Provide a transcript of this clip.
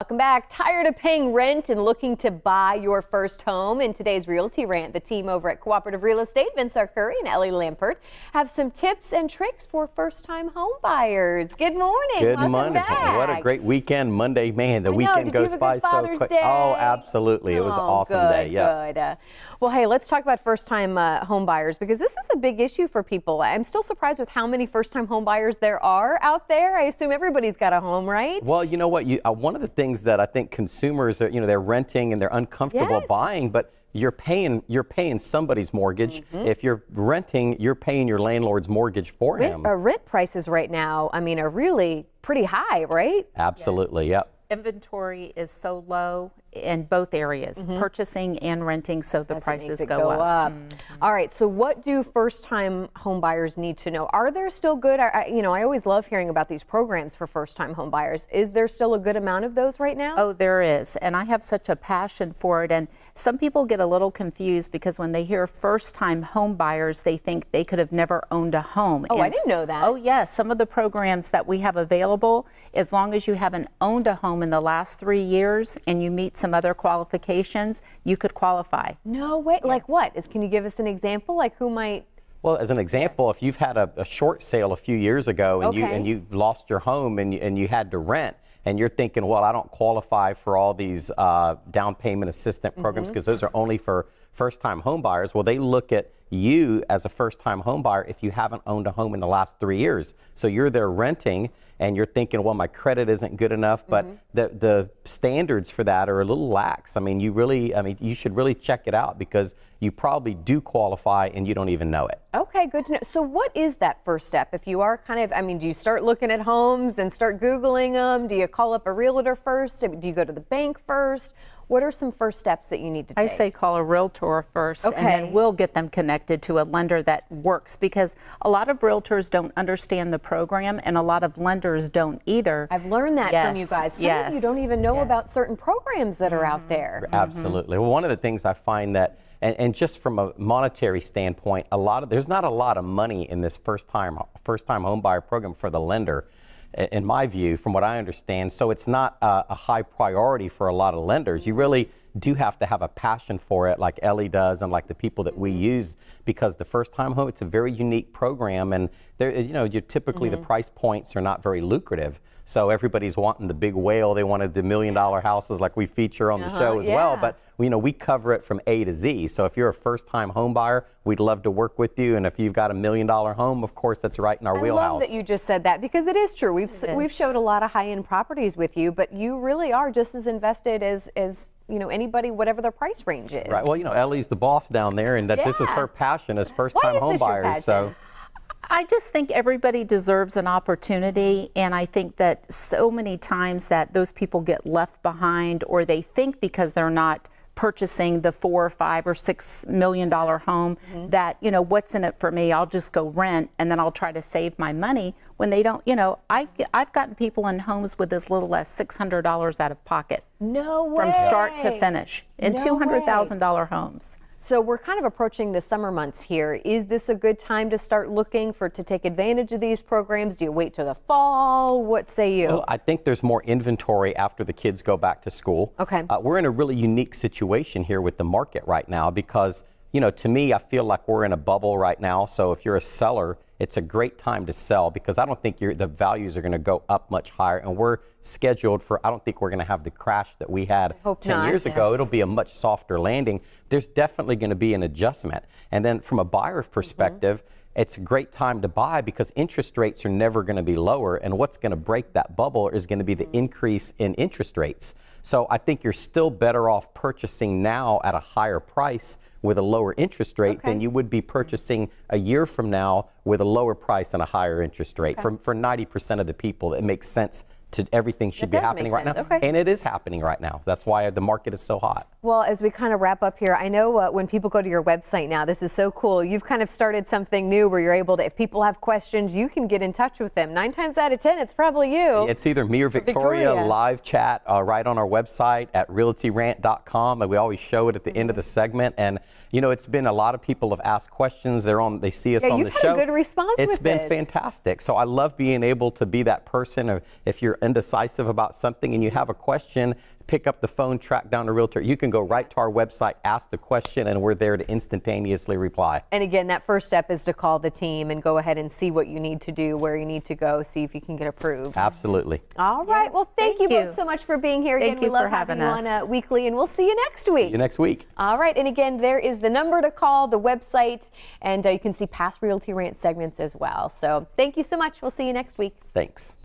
Welcome back. Tired of paying rent and looking to buy your first home? In today's Realty Rant, the team over at Cooperative Real Estate, Vince Arcuri and Ellie Lambert, have some tips and tricks for first-time home buyers. Good morning. Good Welcome morning. back. What a great weekend. Monday, man, the weekend goes by so quick. Day? Oh, absolutely. It was an awesome day. Yeah. Good. Well, hey, let's talk about first-time home buyers, because this is a big issue for people. I'm still surprised with how many first-time home buyers there are out there. I assume everybody's got a home, right? Well, you know what? One of the things that I think consumers are, they're renting and they're uncomfortable buying, but you're paying somebody's mortgage. If you're renting, you're paying your landlord's mortgage for him. Rent prices right now, I mean, are really pretty high, right? Absolutely. Yep. Inventory is so low in both areas, purchasing and renting, so the prices go up. All right, so what do first-time home buyers need to know? Are there still good, I always love hearing about these programs for first-time home buyers. Is there still a good amount of those right now? Oh, there is, and I have such a passion for it, and some people get a little confused because when they hear first-time home buyers, they think they could have never owned a home. Oh, I didn't know that. Oh, yes, some of the programs that we have available, as long as you haven't owned a home in the last 3 years and you meet some other qualifications, you could qualify. No way. Yes. Like what? Can you give us an example? Like who might? Well, as an example, if you've had a short sale a few years ago and you lost your home and you had to rent, and you're thinking, well, I don't qualify for all these down payment assistance programs because those are only for first-time home buyers. Well, they look at you as a first-time home buyer if you haven't owned a home in the last 3 years. So you're there renting and you're thinking, well, my credit isn't good enough, but the standards for that are a little lax. I mean, you should really check it out because you probably do qualify and you don't even know it. Okay, good to know. So what is that first step? If you are do you start looking at homes and start Googling them? Do you call up a realtor first? Do you go to the bank first? What are some first steps that you need to take? I say call a realtor first, and then we'll get them connected to a lender that works, because a lot of realtors don't understand the program and a lot of lenders don't either. I've learned that from you guys. Some of you don't even know about certain programs that are out there. Absolutely. Well, one of the things I find that, and just from a monetary standpoint, there's not a lot of money in this first-time home buyer program for the lender, in my view, from what I understand. So it's not a high priority for a lot of lenders. You really do have to have a passion for it, like Ellie does and like the people that we use, because the first-time home, it's a very unique program, and you're typically the price points are not very lucrative. So everybody's wanting the big whale. They wanted the $1 million houses like we feature on the show as well. But we cover it from A to Z. So if you're a first-time home buyer, we'd love to work with you. And if you've got $1 million home, of course, that's right in our wheelhouse. I love that you just said that, because it is true. We've showed a lot of high-end properties with you, but you really are just as invested as anybody, whatever their price range is. Right. Well, Ellie's the boss down there, and that this is her passion as first-time home buyers. So. I just think everybody deserves an opportunity, and I think that so many times that those people get left behind, or they think because they're not purchasing the $4 or $5 or $6 million home that, what's in it for me? I'll just go rent and then I'll try to save my money, when they don't. I've gotten people in homes with as little as $600 out of pocket. No way. From start to finish in $200,000 homes. So we're kind of approaching the summer months here. Is this a good time to start looking to take advantage of these programs? Do you wait till the fall? What say you? Well, I think there's more inventory after the kids go back to school. Okay. We're in a really unique situation here with the market right now because, to me, I feel like we're in a bubble right now. So if you're a seller, it's a great time to sell, because I don't think the values are going to go up much higher, and we're scheduled for, I don't think we're going to have the crash that we had 10 years ago. It'll be a much softer landing. There's definitely going to be an adjustment. And then from a buyer's perspective, it's a great time to buy because interest rates are never going to be lower, and what's going to break that bubble is going to be the increase in interest rates. So I think you're still better off purchasing now at a higher price with a lower interest rate than you would be purchasing a year from now with a lower price and a higher interest rate. For 90% of the people, it makes sense to everything should be happening right now. And it is happening right now. That's why the market is so hot. Well, as we kind of wrap up here, I know when people go to your website now, this is so cool. You've kind of started something new where you're able to, if people have questions, you can get in touch with them. 9 times out of 10, it's probably you. It's either me or Victoria. Live chat right on our website at realtyrant.com. And we always show it at the end of the segment. And it's been a lot of people have asked questions. They see us on the show. You've had a good response with this. It's been fantastic. So I love being able to be that person. If you're you're indecisive about something and you have a question, pick up the phone, track down a realtor. You can go right to our website, ask the question, and we're there to instantaneously reply. And again, that first step is to call the team and go ahead and see what you need to do, where you need to go, see if you can get approved. Absolutely. All right. Yes, well, thank you you both so much for being here. Again, Thank you we love for having having you us. on weekly, and we'll see you next week. See you next week. All right. And again, there is the number to call, the website, and you can see past Realty Rant segments as well. So thank you so much. We'll see you next week. Thanks.